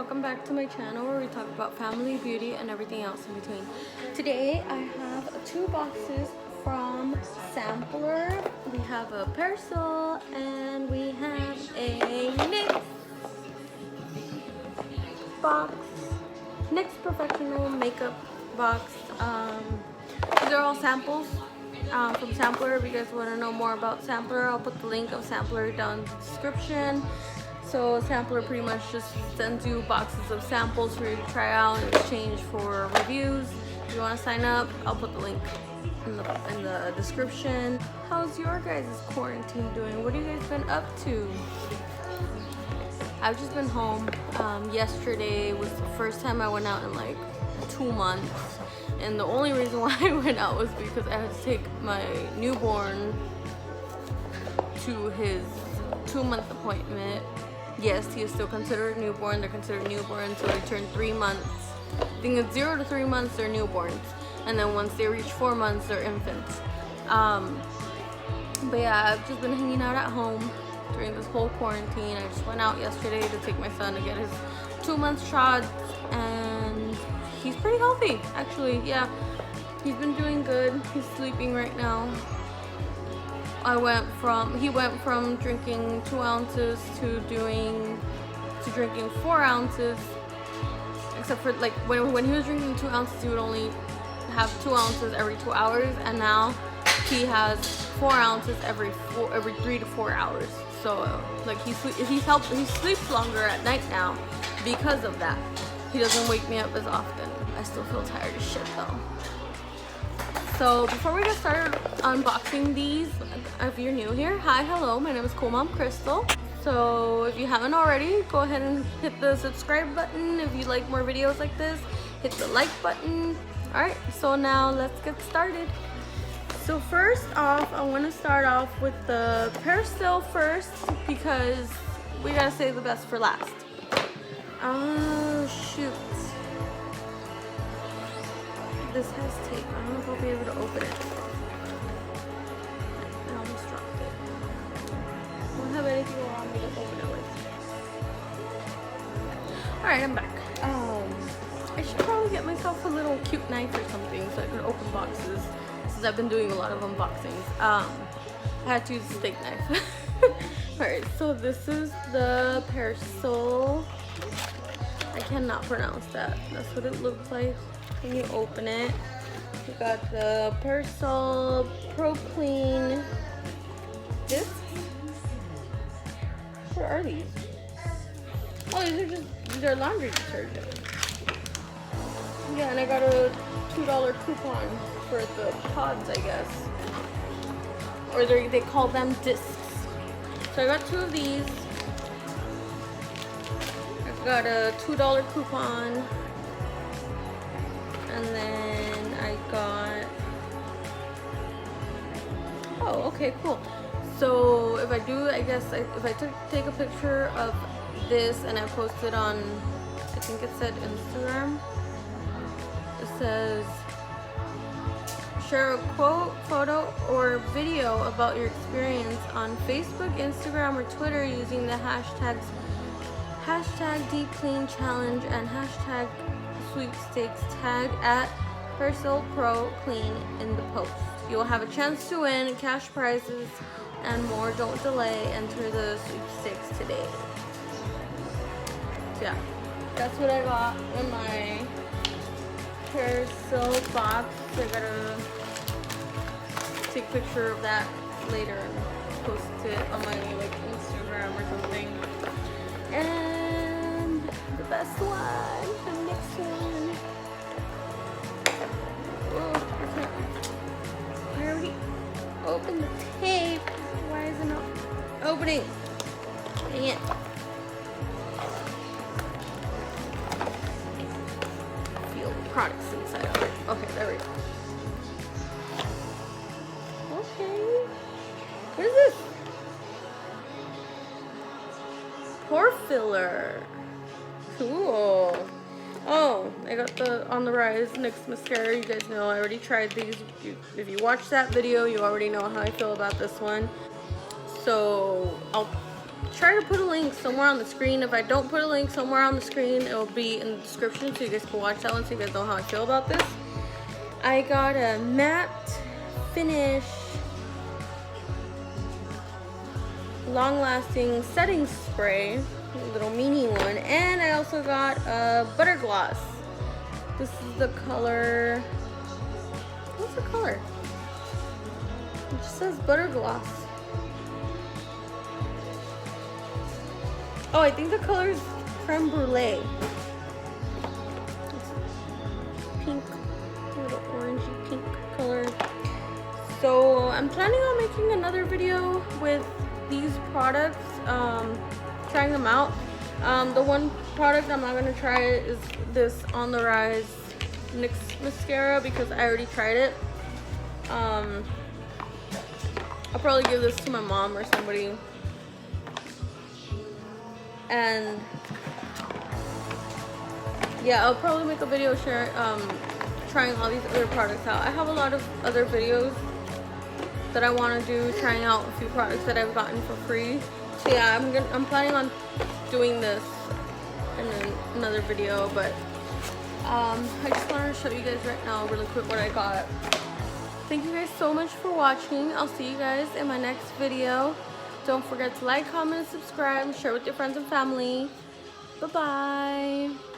welcome back to my channel where we talk about family, beauty, and everything else in between. Today I have 2 boxes from Sampler. We have a Persil and we have a NYX box, NYX Professional Makeup box. These are all samples from Sampler. If you guys want to know more about Sampler, I'll put the link of Sampler down in the description. So Sampler pretty much just sends you boxes of samples for you to try out and exchange for reviews. If you want to sign up, I'll put the link in the description. How's your guys' quarantine doing? What have you guys been up to? I've just been home. Yesterday was the first time I went out in like 2 months. And the only reason why I went out was because I had to take my newborn to his 2-month appointment. Yes, he is still considered a newborn. They're considered newborn until they turn 3 months. I think it's 0 to 3 months they're newborns, and then once they reach 4 months they're infants. But yeah, I've just been hanging out at home during this whole quarantine. I just went out yesterday to take my son to get his 2-month shots, and he's pretty healthy actually. Yeah, he's been doing good. He's sleeping right now. He went from drinking 2 ounces to drinking 4 ounces, except for like when he was drinking 2 ounces he would only have 2 ounces every 2 hours, and now he has 4 ounces every 3 to 4 hours. So like he sleeps longer at night now because of that. He doesn't wake me up as often. I still feel tired as shit though. So before we get started unboxing these, if you're new here, hi, hello, my name is COOLMOMCRYSTAL. So if you haven't already, go ahead and hit the subscribe button. If you like more videos like this, hit the like button. Alright, so now let's get started. So first off, I want to start off with the Persil first because we gotta save the best for last. Oh shoot. This has tape. I don't know if I'll be able to open it. I almost dropped it. I don't have anything around me to open it with. Alright, I'm back. I should probably get myself a little cute knife or something so I can open boxes, since I've been doing a lot of unboxings. I had to use a steak knife. Alright, so this is the Persil. I cannot pronounce that. That's what it looks like when you open it. We got the Persil Pro Clean discs. What are these? Oh, these are laundry detergent. Yeah, and I got a $2 coupon for the pods, I guess. Or they call them discs. So I got 2 of these. I got a $2 coupon. And then I got, oh, okay, cool. So if I do, I guess if I take a picture of this and I post it on, I think it said Instagram, it says share a quote, photo, or video about your experience on Facebook, Instagram, or Twitter using the hashtags Deep Clean Challenge and hashtag sweepstakes, tag at Persil Pro Clean in the post. You will have a chance to win cash prizes and more. Don't delay. Enter the sweepstakes today. So yeah, that's what I got in my Persil box. I gotta take a picture of that later and post it on my like Instagram or something. And the best one, the next one. I already opened the tape. Why is it not opening? Dang it. Feel the products inside of it. Okay, there we go. Okay. What is this? Pore filler. Cool. Oh, I got the On the Rise NYX Mascara. You guys know I already tried these. If you watched that video, you already know how I feel about this one. So I'll try to put a link somewhere on the screen. If I don't put a link somewhere on the screen, it will be in the description so you guys can watch that one so you guys know how I feel about this. I got a matte finish long-lasting setting spray, a little mini one, and I also got a butter gloss. This is the color, what's the color? It just says butter gloss. Oh, I think the color is creme brulee. Pink, a little orangey pink color. So I'm planning on making another video with these products, trying them out. The one product I'm not gonna try is this On the Rise NYX mascara because I already tried it. I'll probably give this to my mom or somebody. And yeah, I'll probably make a video trying all these other products out. I have a lot of other videos that I want to do, trying out a few products that I've gotten for free. So yeah, I'm planning on doing this in another video, but I just wanted to show you guys right now really quick what I got. Thank you guys so much for watching. I'll see you guys in my next video. Don't forget to like, comment, subscribe, share with your friends and family. Bye-bye.